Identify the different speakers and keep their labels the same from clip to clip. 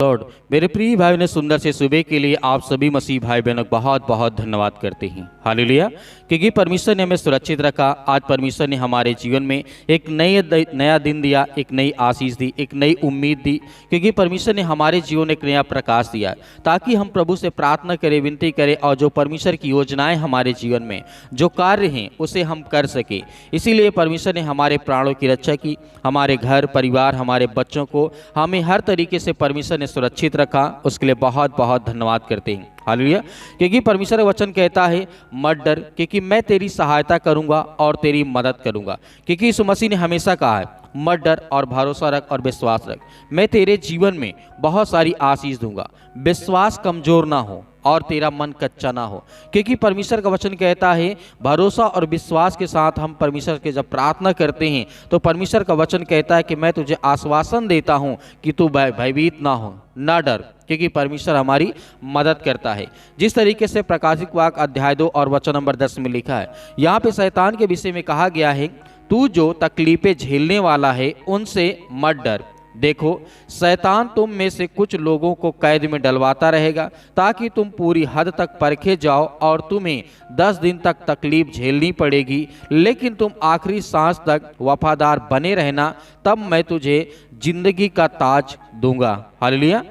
Speaker 1: Lord. मेरे प्रिय भाई ने सुंदर से सुबह के लिए आप सभी मसीह भाई बहनों को बहुत बहुत धन्यवाद करते हैं। हालेलुया। क्योंकि परमेश्वर ने हमें सुरक्षित रखा। आज परमेश्वर ने हमारे जीवन में एक नया दिन दिया, एक नई आशीष दी, एक नई उम्मीद दी। क्योंकि परमेश्वर ने हमारे जीवन में एक नया प्रकाश दिया ताकि हम प्रभु से प्रार्थना करें, विनती करें और जो परमेश्वर की योजनाएं हमारे जीवन में जो कार्य हैं उसे हम कर सके। इसीलिए परमेश्वर ने हमारे प्राणों की रक्षा की, हमारे घर परिवार, हमारे बच्चों को हमें हर तरीके से परमेश्वर ने सुरक्षित रखा। उसके लिए बहुत बहुत धन्यवाद करते हैं। हालेलुया। क्योंकि परमेश्वर का वचन कहता है मत डर, क्योंकि मैं तेरी सहायता करूंगा और तेरी मदद करूंगा। क्योंकि यीशु मसीह ने हमेशा कहा है मत डर और भरोसा रख और विश्वास रख। मैं तेरे जीवन में बहुत सारी आशीष दूंगा। विश्वास कमजोर ना हो और तेरा मन कच्चा ना हो। क्योंकि परमेश्वर का वचन कहता है भरोसा और विश्वास के साथ हम परमेश्वर के जब प्रार्थना करते हैं तो परमेश्वर का वचन कहता है कि मैं तुझे आश्वासन देता हूं कि तू भयभीत ना हो, ना डर, क्योंकि परमेश्वर हमारी मदद करता है। जिस तरीके से प्रकाशित वाक्य अध्याय 2 और वचन नंबर 10 में लिखा है, यहाँ पे शैतान के विषय में कहा गया है तू जो तकलीफें झेलने वाला है उनसे मत डर। देखो शैतान तुम में से कुछ लोगों को कैद में डलवाता रहेगा ताकि तुम पूरी हद तक परखे जाओ और तुम्हें 10 दिन तक तकलीफ झेलनी पड़ेगी, लेकिन तुम आखिरी सांस तक वफादार बने रहना, तब मैं तुझे जिंदगी का ताज दूंगा। हालेलुया।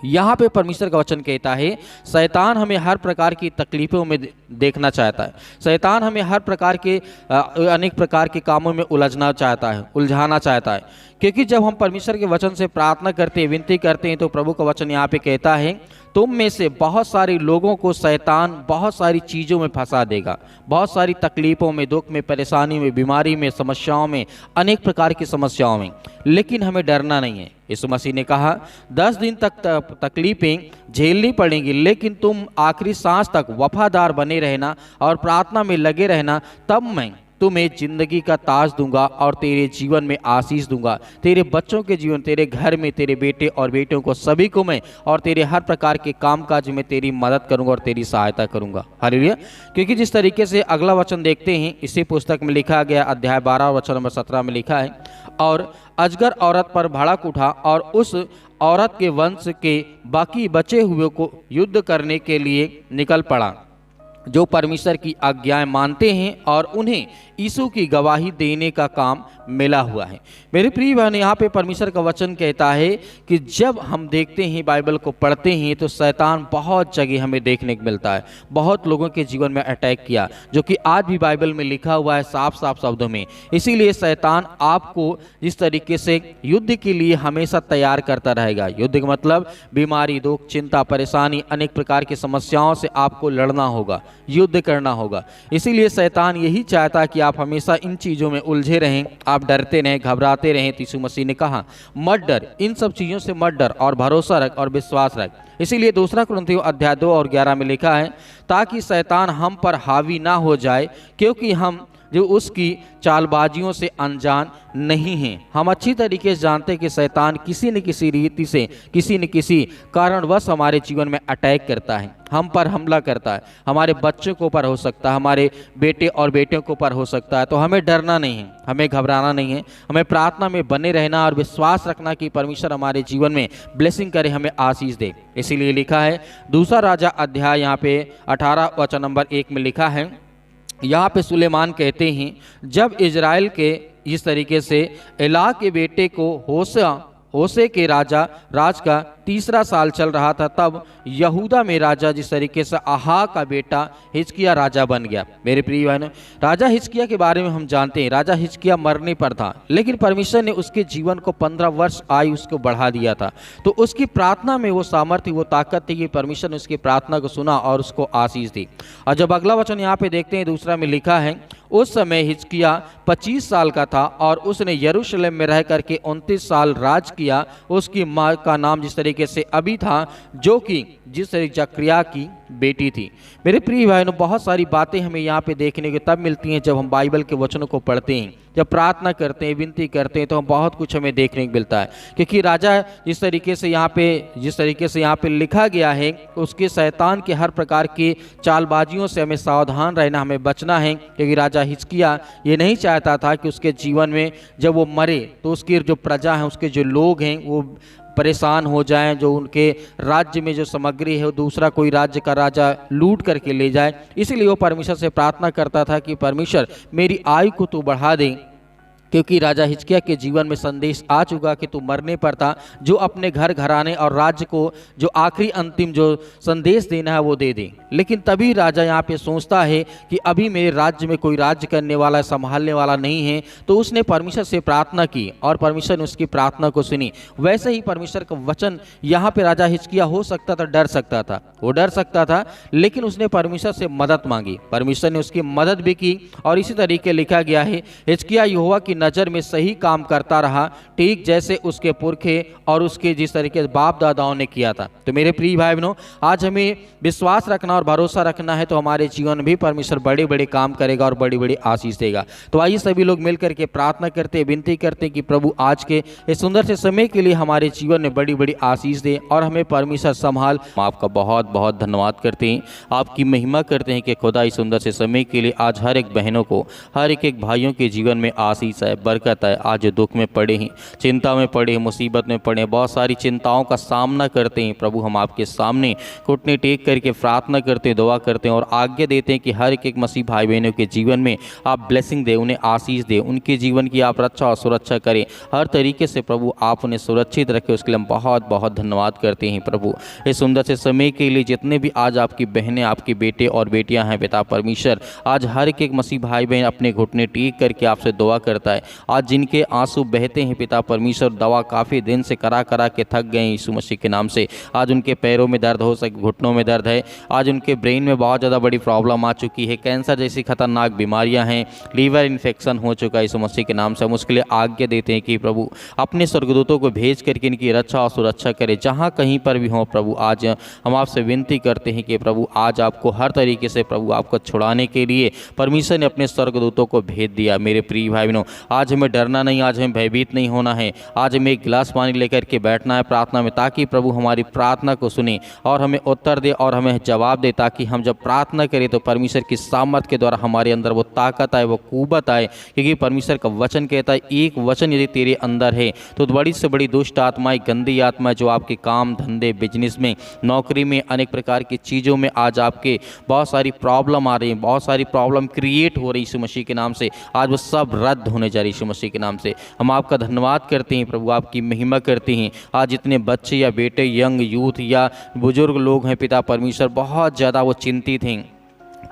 Speaker 1: यहाँ पे परमेश्वर का वचन कहता है शैतान हमें हर प्रकार की तकलीफों में देखना चाहता है। शैतान हमें हर प्रकार के अनेक प्रकार के कामों में उलझाना चाहता है। क्योंकि जब हम परमेश्वर के वचन से प्रार्थना करते हैं, विनती करते हैं, तो प्रभु का वचन यहाँ पे कहता है तुम में से बहुत सारे लोगों को शैतान बहुत सारी चीज़ों में फंसा देगा, बहुत सारी तकलीफ़ों में, दुख में, परेशानी में, बीमारी में, समस्याओं में, अनेक प्रकार की समस्याओं में। लेकिन हमें डरना नहीं है। यीशु मसीह ने कहा 10 दिन तक तकलीफ़ें झेलनी पड़ेंगी, लेकिन तुम आखिरी सांस तक वफादार बने रहना और प्रार्थना में लगे रहना, तब मैं तुम्हें जिंदगी का ताज दूंगा और तेरे जीवन में आशीष दूंगा। तेरे बच्चों के जीवन, तेरे घर में, तेरे बेटे और बेटियों को सभी को मैं और तेरे हर प्रकार के कामकाज में तेरी मदद करूंगा और तेरी सहायता करूंगा। हालेलुया। क्योंकि जिस तरीके से अगला वचन देखते हैं इसी पुस्तक में लिखा गया अध्याय 12 वचन नंबर 17 में लिखा है और अजगर औरत पर भड़क उठा और उस औरत के वंश के बाकी बचे हुए को युद्ध करने के लिए निकल पड़ा जो परमेश्वर की आज्ञाएं मानते हैं और उन्हें यीशु की गवाही देने का काम मिला हुआ है। मेरे प्रिय बहन, यहाँ पे परमेश्वर का वचन कहता है कि जब हम देखते हैं, बाइबल को पढ़ते हैं, तो शैतान बहुत जगह हमें देखने को मिलता है। बहुत लोगों के जीवन में अटैक किया, जो कि आज भी बाइबल में लिखा हुआ है साफ साफ शब्दों में। इसीलिए शैतान आपको जिस तरीके से युद्ध के लिए हमेशा तैयार करता रहेगा। युद्ध का मतलब बीमारी, दुख, चिंता, परेशानी, अनेक प्रकार की समस्याओं से आपको लड़ना होगा, युद्ध करना होगा। इसीलिए शैतान यही चाहता है कि आप हमेशा इन चीज़ों में उलझे रहें, आप डरते रहें, घबराते रहें। यीशु मसीह ने कहा मत डर, इन सब चीज़ों से मत डर और भरोसा रख और विश्वास रख। इसीलिए 2 कुरिन्थियों अध्याय 2 और 11 में लिखा है ताकि शैतान हम पर हावी ना हो जाए, क्योंकि हम जो उसकी चालबाजियों से अनजान नहीं हैं। हम अच्छी तरीके से जानते हैं कि शैतान किसी न किसी रीति से, किसी न किसी कारणवश हमारे जीवन में अटैक करता है, हम पर हमला करता है। हमारे बच्चों के ऊपर हो सकता है, हमारे बेटे और बेटियों के ऊपर हो सकता है। तो हमें डरना नहीं है, हमें घबराना नहीं है, हमें प्रार्थना में बने रहना और विश्वास रखना कि परमेश्वर हमारे जीवन में ब्लेसिंग करे, हमें आशीष दे। इसीलिए लिखा है 2 राजा अध्याय यहाँ पे 18 वचन नंबर 1 में लिखा है, यहाँ पे सुलेमान कहते हैं जब इजराइल के इस तरीके से एला के बेटे को होशे के राज का 3रा साल चल रहा था, तब यहूदा में राजा जिस तरीके से आहा का बेटा हिजकिय्याह राजा बन गया। मेरे प्रिय बहनों, राजा हिजकिय्याह के बारे में हम जानते हैं। राजा हिजकिय्याह मरने पर था, लेकिन परमेश्वर ने उसके जीवन को 15 वर्ष आयु उसको बढ़ा दिया था। तो उसकी प्रार्थना में वो सामर्थ्य, वो ताकत थी कि परमेश्वर ने उसकी प्रार्थना को सुना और उसको आशीष दी। और जब अगला वचन यहाँ पे देखते हैं 2 में लिखा है उस समय हिजकिय्याह 25 साल का था और उसने यरूशलेम में रह करके 29 साल राज किया। उसकी माँ का नाम जिस तरीके से अबी था, जो कि जिस तरीके जकरिया की बेटी थी। मेरे प्रिय भाइयों, बहुत सारी बातें हमें यहाँ पे देखने को तब मिलती हैं जब हम बाइबल के वचनों को पढ़ते हैं, जब प्रार्थना करते हैं, विनती करते हैं, तो हम बहुत कुछ हमें देखने को मिलता है। क्योंकि राजा जिस तरीके से यहाँ पे लिखा गया है, उसके शैतान के हर प्रकार की चालबाजियों से हमें सावधान रहना, हमें बचना है। क्योंकि राजा हिजकिय्याह ये नहीं चाहता था कि उसके जीवन में जब वो मरे तो उसकी जो प्रजा है, उसके जो लोग हैं, वो परेशान हो जाएं, जो उनके राज्य में जो सामग्री है वो दूसरा कोई राज्य का राजा लूट करके ले जाए। इसलिए वो परमेश्वर से प्रार्थना करता था कि परमेश्वर मेरी आयु को तू बढ़ा दे, क्योंकि राजा हिजकिय्याह के जीवन में संदेश आ चुका कि तू मरने पर था, जो अपने घर घराने और राज्य को जो आखिरी अंतिम जो संदेश देना है वो दे दे। लेकिन तभी राजा यहाँ पे सोचता है कि अभी मेरे राज्य में कोई राज्य करने वाला संभालने वाला नहीं है, तो उसने परमेश्वर से प्रार्थना की और परमेश्वर ने उसकी प्रार्थना को सुनी। वैसे ही परमेश्वर का वचन यहाँ पे राजा हिजकिय्याह हो सकता था, डर सकता था, वो डर सकता था, लेकिन उसने परमेश्वर से मदद मांगी, परमेश्वर ने उसकी मदद भी की। और इसी तरीके लिखा गया है, हिजकिय्याह यहोवा की नज़र में सही काम करता रहा, ठीक जैसे उसके पुरखे और उसके जिस तरीके से बाप दादाओं ने किया था। तो मेरे प्रिय भाई बहनों, आज हमें विश्वास रखना और भरोसा रखना है, तो हमारे जीवन में भी परमेश्वर बड़े बड़े काम करेगा और बड़ी बड़ी आशीष देगा। तो आइए सभी लोग मिलकर के प्रार्थना करते, विनती करते कि प्रभु आज के इस सुंदर से समय के लिए हमारे जीवन में बड़ी बड़ी आशीष दे और हमें परमेश्वर संभाल। आपका बहुत बहुत धन्यवाद करते हैं, आपकी महिमा करते हैं कि खुदा इस सुंदर से समय के लिए आज हर एक बहनों को, हर एक भाइयों के जीवन में आशीष है, बरकत है। आज जो दुख में पड़े हैं, चिंता में पड़े हैं, मुसीबत में पड़े हैं, बहुत सारी चिंताओं का सामना करते हैं, प्रभु हम आपके सामने घुटने टेक करके प्रार्थना करते, दुआ करते हैं और आज्ञा देते हैं कि हर एक मसीह भाई बहनों के जीवन में आप ब्लेसिंग दे, उन्हें आशीष दे, उनके जीवन की आप रक्षा और सुरक्षा करें, हर तरीके से प्रभु आप उन्हें सुरक्षित रखें। उसके लिए हम बहुत बहुत धन्यवाद करते हैं प्रभु, इस सुंदर से समय के लिए। जितने भी आज आपकी बहनें, आपके बेटे और बेटियां हैं पिता परमेश्वर, आज हर एक मसीह भाई बहन अपने घुटने टेक करके आपसे दुआ करता है। आज जिनके आंसू बहते हैं पिता परमेश्वर, दवा काफ़ी दिन से करा के थक गए हैं यीशु मसीह के नाम से, आज उनके पैरों में दर्द हो सके, घुटनों में दर्द है, आज उनके ब्रेन में बहुत ज़्यादा बड़ी प्रॉब्लम आ चुकी है, कैंसर जैसी खतरनाक बीमारियां हैं, लीवर इन्फेक्शन हो चुका है यीशु मसीह के नाम से। हम उसके लिए आज्ञा देते हैं कि प्रभु अपने स्वर्गदूतों को भेज करके इनकी रक्षा और सुरक्षा करे, जहाँ कहीं पर भी हो प्रभु। आज हम आपसे विनती करते हैं कि प्रभु आज आपको हर तरीके से प्रभु आपको छुड़ाने के लिए परमेश्वर ने अपने स्वर्गदूतों को भेज दिया। मेरे प्रिय भाई बहनों, आज हमें डरना नहीं, आज हमें भयभीत नहीं होना है, आज हमें एक गिलास पानी लेकर के बैठना है प्रार्थना में, ताकि प्रभु हमारी प्रार्थना को सुने और हमें उत्तर दे और हमें जवाब दे, ताकि हम जब प्रार्थना करें तो परमेश्वर की सामर्थ के द्वारा हमारे अंदर वो ताकत आए, वो कुव्वत आए। क्योंकि परमेश्वर का वचन कहता है, एक वचन यदि तेरे अंदर है तो बड़ी से बड़ी दुष्ट आत्माएं, गंदी आत्माएं जो आपके काम धंधे, बिजनेस में, नौकरी में, अनेक प्रकार की चीज़ों में आज आपके बहुत सारी प्रॉब्लम आ रही हैं, बहुत सारी प्रॉब्लम क्रिएट हो रही यीशु मसीह के नाम से, आज वो सब रद्द होने जा रही यीशु मसीह के नाम से। हम आपका धन्यवाद करते हैं प्रभु, आपकी महिमा करते हैं। आज जितने बच्चे या बेटे, यंग यूथ या बुजुर्ग लोग हैं पिता परमेश्वर, बहुत ज़्यादा वो चिंतित हैं,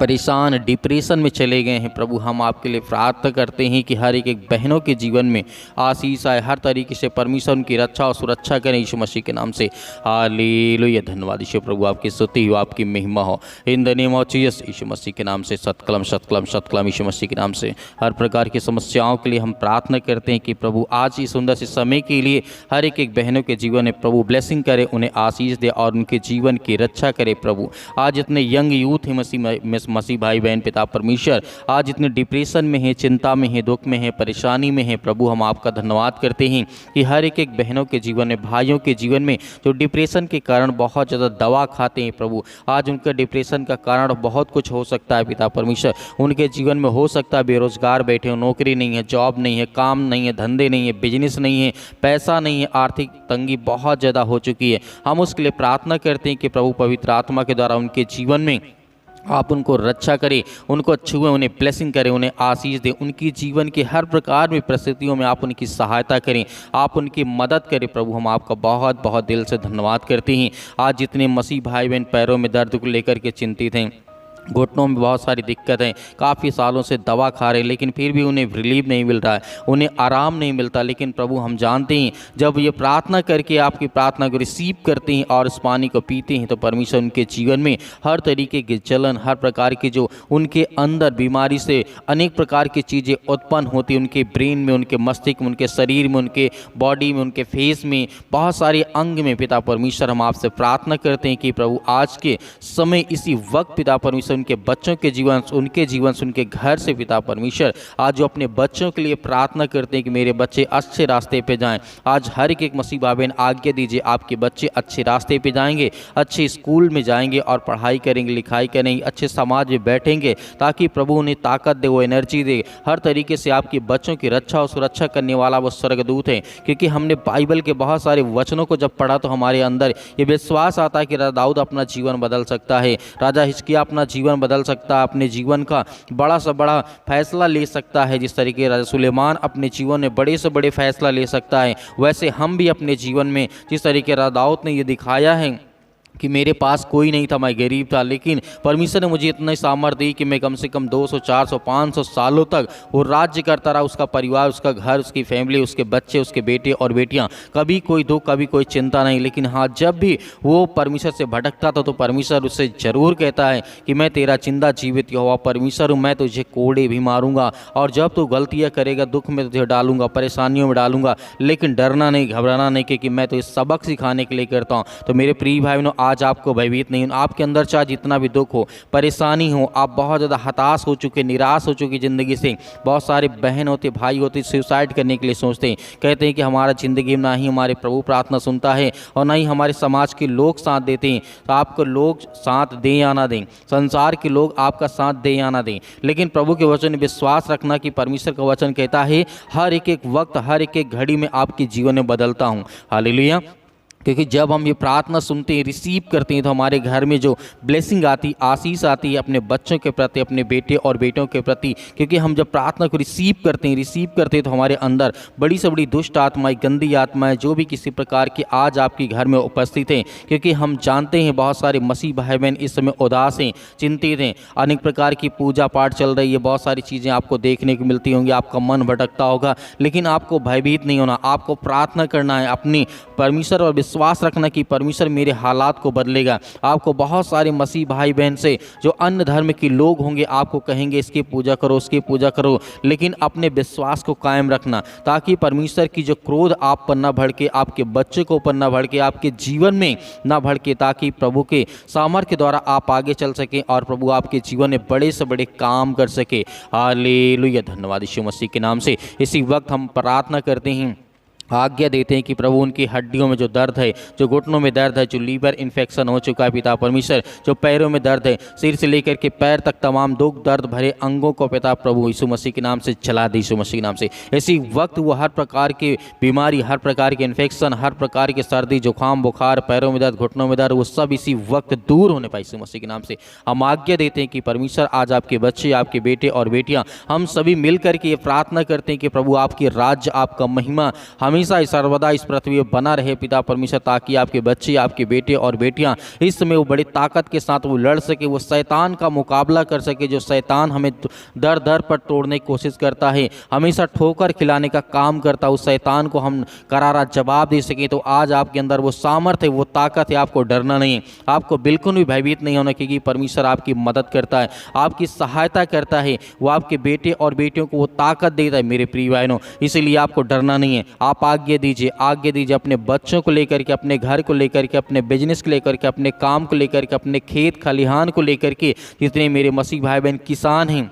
Speaker 1: परेशान, डिप्रेशन में चले गए हैं प्रभु, हम आपके लिए प्रार्थना करते हैं कि हर एक बहनों के जीवन में आशीष आए, हर तरीके से परमेश्वर उनकी रक्षा और सुरक्षा करें यीशु मसीह के नाम से। हालेलुया, धन्यवाद यीशु प्रभु, आपकी स्तुति हो, आपकी महिमा हो, in the name of Jesus Yeshu Masih के नाम से। सतकलम सतकलम सतकलम यीशु मसीह के नाम से। हर प्रकार की समस्याओं के लिए हम प्रार्थना करते हैं कि प्रभु आज इस सुंदर से समय के लिए हर एक बहनों के जीवन में प्रभु ब्लेसिंग करे, उन्हें आशीष दे और उनके जीवन की रक्षा करे प्रभु। आज इतने यंग यूथ हैं मसीह भाई बहन पिता परमेश्वर, आज इतने डिप्रेशन में है, चिंता में है, दुख में है, परेशानी में है प्रभु, हम आपका धन्यवाद करते हैं कि हर एक बहनों के जीवन में, भाइयों के जीवन में जो डिप्रेशन के कारण बहुत ज़्यादा दवा खाते हैं प्रभु, आज उनका डिप्रेशन का कारण बहुत कुछ हो सकता है पिता परमेश्वर। उनके जीवन में हो सकता है बेरोजगार बैठे हो, नौकरी नहीं है, जॉब नहीं है, काम नहीं है, धंधे नहीं है, बिजनेस नहीं है, पैसा नहीं है, आर्थिक तंगी बहुत ज़्यादा हो चुकी है। हम उसके लिए प्रार्थना करते हैं कि प्रभु पवित्र आत्मा के द्वारा उनके जीवन में आप उनको रक्षा करें, उनको छुए, उन्हें ब्लेसिंग करें, उन्हें आशीष दें, उनकी जीवन के हर प्रकार में परिस्थितियों में आप उनकी सहायता करें, आप उनकी मदद करें प्रभु। हम आपका बहुत बहुत दिल से धन्यवाद करते हैं। आज जितने मसीह भाई बहन पैरों में दर्द को लेकर के चिंतित हैं, घुटनों में बहुत सारी दिक्कतें, काफ़ी सालों से दवा खा रहे हैं लेकिन फिर भी उन्हें रिलीफ नहीं मिल रहा है, उन्हें आराम नहीं मिलता, लेकिन प्रभु हम जानते हैं जब ये प्रार्थना करके आपकी प्रार्थना को रिसीव करते हैं और इस पानी को पीते हैं तो परमेश्वर उनके जीवन में हर तरीके की जलन, हर प्रकार की जो उनके अंदर बीमारी से अनेक प्रकार की चीज़ें उत्पन्न होती हैं, उनके ब्रेन में, उनके मस्तिष्क में, उनके शरीर में, उनके बॉडी में, उनके फेस में, बहुत सारे अंग में पिता परमेश्वर हम आपसे प्रार्थना करते हैं कि प्रभु आज के समय इसी वक्त पिता परमेश्वर उनके बच्चों के जीवन से, उनके घर से पिता परमेश्वर आज जो अपने बच्चों के लिए प्रार्थना करते हैं कि मेरे बच्चे अच्छे रास्ते पे जाएं, आज हर एक मसीह भाई बहन आज्ञा दीजिए आपके बच्चे अच्छे रास्ते पे जाएंगे, अच्छे स्कूल में जाएंगे और पढ़ाई करेंगे, लिखाई करेंगे, अच्छे समाज में बैठेंगे, ताकि प्रभु उन्हें ताकत दे, वो एनर्जी दे। हर तरीके से आपके बच्चों की रक्षा और सुरक्षा करने वाला वो स्वर्गदूत है। क्योंकि हमने बाइबल के बहुत सारे वचनों को जब पढ़ा तो हमारे अंदर ये विश्वास आता है कि राजा दाऊद अपना जीवन बदल सकता है, राजा हिजकिय्याह अपना जीवन बदल सकता है, अपने जीवन का बड़ा से बड़ा फैसला ले सकता है। जिस तरीके राजा सुलेमान अपने जीवन में बड़े से बड़े फैसला ले सकता है, वैसे हम भी अपने जीवन में जिस तरीके राजा दाऊद ने ये दिखाया है कि मेरे पास कोई नहीं था, मैं गरीब था, लेकिन परमेश्वर ने मुझे इतनी सामर्थ्य दी कि मैं कम से कम 200, 400, 500 सालों तक वो राज्य करता रहा। उसका परिवार, उसका घर, उसकी फैमिली, उसके बच्चे, उसके बेटे और बेटियां, कभी कोई दुख, कभी कोई चिंता नहीं। लेकिन हाँ, जब भी वो परमेश्वर से भटकता था तो परमेश्वर उससे ज़रूर कहता है कि मैं तेरा जिंदा जीवित यहोवा परमेश्वर हूँ, मैं तुझे कोड़े भी मारूंगा और जब तू गलतियाँ करेगा दुख में तुझे डालूंगा, परेशानियों में डालूंगा, लेकिन डरना नहीं, घबराना नहीं, क्योंकि मैं तो इस सबक सिखाने के लिए करता हूँ। तो मेरे प्रिय भाई बहनों, आज आपको भयभीत नहीं, आपके अंदर चाहे जितना भी दुख हो, परेशानी हो, आप बहुत ज़्यादा हताश हो चुके, निराश हो चुकी ज़िंदगी से। बहुत सारे बहन होते, भाई होते सुसाइड करने के लिए सोचते हैं, कहते हैं कि हमारा ज़िंदगी में ना ही हमारे प्रभु प्रार्थना सुनता है और ना ही हमारे समाज के लोग साथ देते हैं। तो आपको लोग साथ दें या ना दें, संसार के लोग आपका साथ दें या ना दें, लेकिन प्रभु के वचन में विश्वास रखना कि परमेश्वर का वचन कहता है हर एक वक्त, हर एक घड़ी में आपके जीवन में बदलता हूँ। हालेलुया। क्योंकि जब हम ये प्रार्थना सुनते हैं, रिसीव करते हैं, तो हमारे घर में जो ब्लेसिंग आती, आशीष आती है अपने बच्चों के प्रति, अपने बेटे और बेटों के प्रति। क्योंकि हम जब प्रार्थना को रिसीव करते हैं तो हमारे अंदर बड़ी से बड़ी दुष्ट आत्माएं, गंदी आत्माएं, जो भी किसी प्रकार की आज आपके घर में उपस्थित हैं, क्योंकि हम जानते हैं बहुत सारे मसीह भाई बहन इस समय उदास हैं, चिंतित हैं, अनेक प्रकार की पूजा पाठ चल रही है, बहुत सारी चीज़ें आपको देखने को मिलती होंगी, आपका मन भटकता होगा, लेकिन आपको भयभीत नहीं होना, आपको प्रार्थना करना है, अपनी परमेश्वर और विश्वास रखना कि परमेश्वर मेरे हालात को बदलेगा। आपको बहुत सारे मसीह भाई बहन से जो अन्य धर्म के लोग होंगे आपको कहेंगे इसकी पूजा करो, उसकी पूजा करो, लेकिन अपने विश्वास को कायम रखना, ताकि परमेश्वर की जो क्रोध आप पर न भड़के, आपके बच्चे को ऊपर न भड़के, आपके जीवन में न भड़के, ताकि प्रभु के सामर्थ्य के द्वारा आप आगे चल सकें और प्रभु आपके जीवन में बड़े से बड़े काम कर सके। हालेलुया। धन्यवाद यीशु मसीह के नाम से। इसी वक्त हम प्रार्थना करते हैं, आज्ञा देते हैं कि प्रभु उनकी हड्डियों में जो दर्द है, जो घुटनों में दर्द है, जो लीवर इन्फेक्शन हो चुका है पिता परमेश्वर, जो पैरों में दर्द है, सिर से लेकर के पैर तक तमाम दुख दर्द भरे अंगों को पिता प्रभु यीशु मसीह के नाम से चला दे, यीशु मसीह के नाम से। इसी वक्त वो हर प्रकार की बीमारी, हर प्रकार के इन्फेक्शन, हर प्रकार की सर्दी, जुकाम, बुखार, पैरों में दर्द, घुटनों में दर्द, वो सब इसी वक्त दूर होने पाए यीशु मसीह के नाम से। हम आज्ञा देते हैं कि परमेश्वर आज आपके बच्चे, आपके बेटे और बेटियाँ, हम सभी मिल करके ये प्रार्थना करते हैं कि प्रभु आपकी राज्य, आपका महिमा हमेशा सर्वदा इस पृथ्वी पर बना रहे पिता परमेश्वर, ताकि आपके बच्चे, आपके बेटे और बेटियां इस समय वो बड़ी ताकत के साथ वो लड़ सके, वो शैतान का मुकाबला कर सके, जो शैतान हमें दर दर पर तोड़ने की कोशिश करता है, हमेशा ठोकर खिलाने का काम करता है, उस शैतान को हम करारा जवाब दे सके। तो आज आपके अंदर वो सामर्थ्य है, वो ताकत है, आपको डरना नहीं है, आपको बिल्कुल भी भयभीत नहीं होना, क्योंकि परमेश्वर आपकी मदद करता है, आपकी सहायता करता है, वो आपके बेटे और बेटियों को वो ताकत देता है मेरे प्रिय बहनों। इसीलिए आपको डरना नहीं है। आप आज्ञा दीजिए अपने बच्चों को लेकर के, अपने घर को लेकर के, अपने बिजनेस को लेकर के, अपने काम को लेकर के, अपने खेत खलिहान को लेकर के, जितने मेरे मसीह भाई बहन किसान हैं,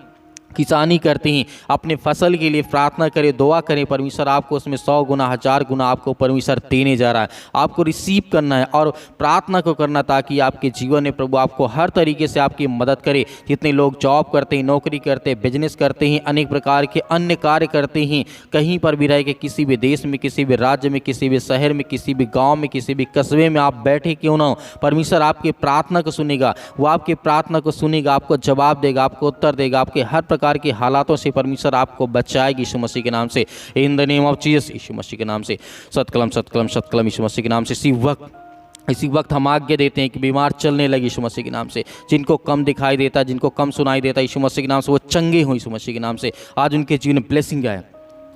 Speaker 1: किसानी करते हैं, अपने फसल के लिए प्रार्थना करें, दुआ करें, परमेश्वर आपको उसमें 100 गुना 1000 गुना आपको परमेश्वर देने जा रहा है। आपको रिसीव करना है और प्रार्थना को करना, ताकि आपके जीवन में प्रभु आपको हर तरीके से आपकी मदद करे। जितने लोग जॉब करते हैं, नौकरी करते हैं, बिजनेस करते हैं, अनेक प्रकार के अन्य कार्य करते हैं, कहीं पर भी रह के, किसी भी देश में, किसी भी राज्य में, किसी भी शहर में, किसी भी गाँव में, किसी भी कस्बे में आप बैठे क्यों ना हो, परमेश्वर आपकी प्रार्थना को सुनेगा, वो आपकी प्रार्थना को सुनेगा, आपको जवाब देगा, आपको उत्तर देगा, आपके हर प्रकार के हालातों से परमेश्वर आपको बचाएगी यीशु मसीह के नाम से, in the name of Jesus, Yeshu Masih के नाम से। सत्कलम सत्कलम सत्कलम यीशु मसीह के नाम से। इसी वक्त हम आज्ञा देते हैं कि बीमार चलने लगे यीशु मसीह के नाम से, जिनको कम दिखाई देता, जिनको कम सुनाई देता, यीशु मसीह के नाम से वो चंगे हों यीशु मसीह के नाम से। आज उनके जीवन में ब्लेसिंग आए,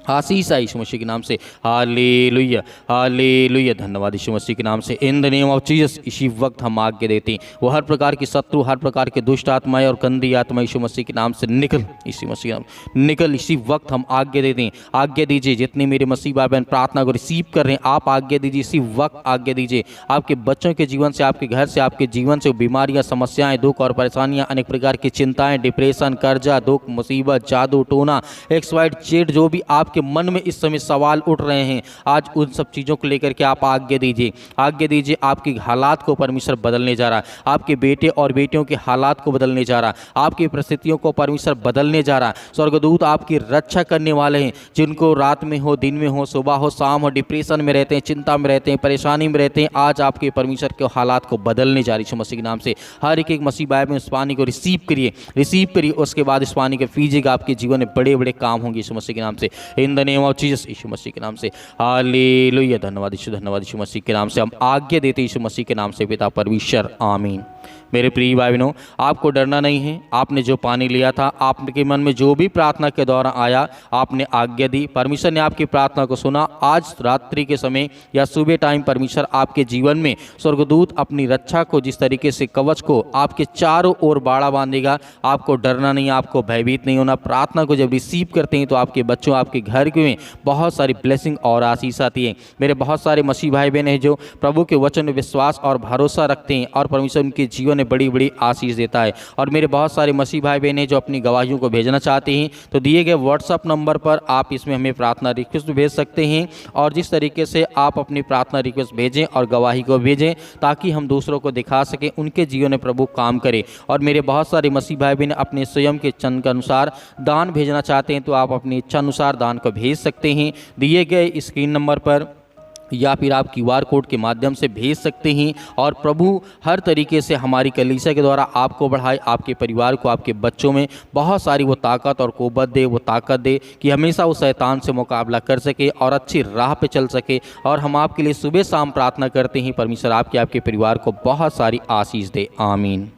Speaker 1: आशीष आई यीशु मसीह के नाम से। हालेलुया हालेलुया, धन्यवाद यीशु मसीह के नाम से। In the name of Jesus इसी वक्त हम आज्ञा देते हैं, वो हर प्रकार की शत्रु, हर प्रकार के दुष्ट आत्माएं और गंदी आत्मा यीशु मसीह के नाम से निकल, यीशु मसीह के नाम निकल। इसी वक्त हम आज्ञा देते हैं। आज्ञा दीजिए जितने मेरे मसीह भाई बहन प्रार्थना को रिसीव कर रहे हैं, आप आज्ञा दीजिए, इसी वक्त आज्ञा दीजिए। आपके बच्चों के जीवन से, आपके घर से, आपके जीवन से बीमारियां, समस्याएं, दुख और परेशानियां, अनेक प्रकार की चिंताएं, डिप्रेशन, कर्जा, दुख, मुसीबत, जादू टोना, XYZ जो भी आपके मन में इस समय सवाल उठ रहे हैं, आज उन सब चीज़ों को लेकर के आप आज्ञा दीजिए। आज्ञा दीजिए, आपकी हालात को परमेश्वर बदलने जा रहा है, आपके बेटे और बेटियों के हालात को बदलने जा रहा है, आपकी परिस्थितियों को परमेश्वर बदलने जा रहा है। स्वर्गदूत आपकी रक्षा करने वाले हैं। जिनको रात में हो, दिन में हो, सुबह हो, शाम हो, डिप्रेशन में रहते हैं, चिंता में रहते हैं, परेशानी में रहते हैं, आज आपके परमेश्वर के हालात को बदलने जा रही है यीशु मसीह के नाम से। हर एक मसीह भाई में उस पानी को रिसीव करिए, उसके बाद इस पानी को पीजिएगा, आपके जीवन में बड़े बड़े काम होंगे यीशु मसीह के नाम से। In the name of Jesus Yeshu Masih के नाम से। हालेलुया, धन्यवाद यीशु मसीह के नाम से। हम आज्ञा देते यीशु मसीह के नाम से पिता परमेश्वर, आमीन। मेरे प्रिय भाई बहनों, आपको डरना नहीं है। आपने जो पानी लिया था, आपके मन में जो भी प्रार्थना के दौरान आया, आपने आज्ञा दी, परमेश्वर ने आपकी प्रार्थना को सुना। आज रात्रि के समय या सुबह टाइम परमेश्वर आपके जीवन में स्वर्गदूत अपनी रक्षा को, जिस तरीके से कवच को आपके चारों ओर बाड़ा बांधेगा, आपको डरना नहीं, आपको भयभीत नहीं होना। प्रार्थना को जब रिसीव करते हैं तो आपके बच्चों, आपके घर में बहुत सारी ब्लेसिंग और आशीष आती है। मेरे बहुत सारे मसीह भाई बहन हैं जो प्रभु के वचन में विश्वास और भरोसा रखते हैं और परमेश्वर उनके जीवन में बड़ी बड़ी आशीष देता है। और मेरे बहुत सारे मसीह भाई बहन हैं जो अपनी गवाहियों को भेजना चाहते हैं, तो दिए गए व्हाट्सएप नंबर पर आप इसमें हमें प्रार्थना रिक्वेस्ट भेज सकते हैं। और जिस तरीके से आप अपनी प्रार्थना रिक्वेस्ट भेजें और गवाही को भेजें, ताकि हम दूसरों को दिखा सकें उनके जीवन में प्रभु काम करे। और मेरे बहुत सारे मसीह भाई बहन अपने स्वयं के इच्छा के अनुसार दान भेजना चाहते हैं, तो आप अपनी इच्छा अनुसार दान को भेज सकते हैं दिए गए स्क्रीन नंबर पर, या फिर आप QR कोड के माध्यम से भेज सकते हैं। और प्रभु हर तरीके से हमारी कलीसिया के द्वारा आपको बढ़ाए, आपके परिवार को, आपके बच्चों में बहुत सारी वो ताकत और कुव्वत दे, वो ताकत दे कि हमेशा वो शैतान से मुकाबला कर सके और अच्छी राह पे चल सके। और हम आपके लिए सुबह शाम प्रार्थना करते हैं, परमेश्वर आपके परिवार को बहुत सारी आशीष दे, आमीन।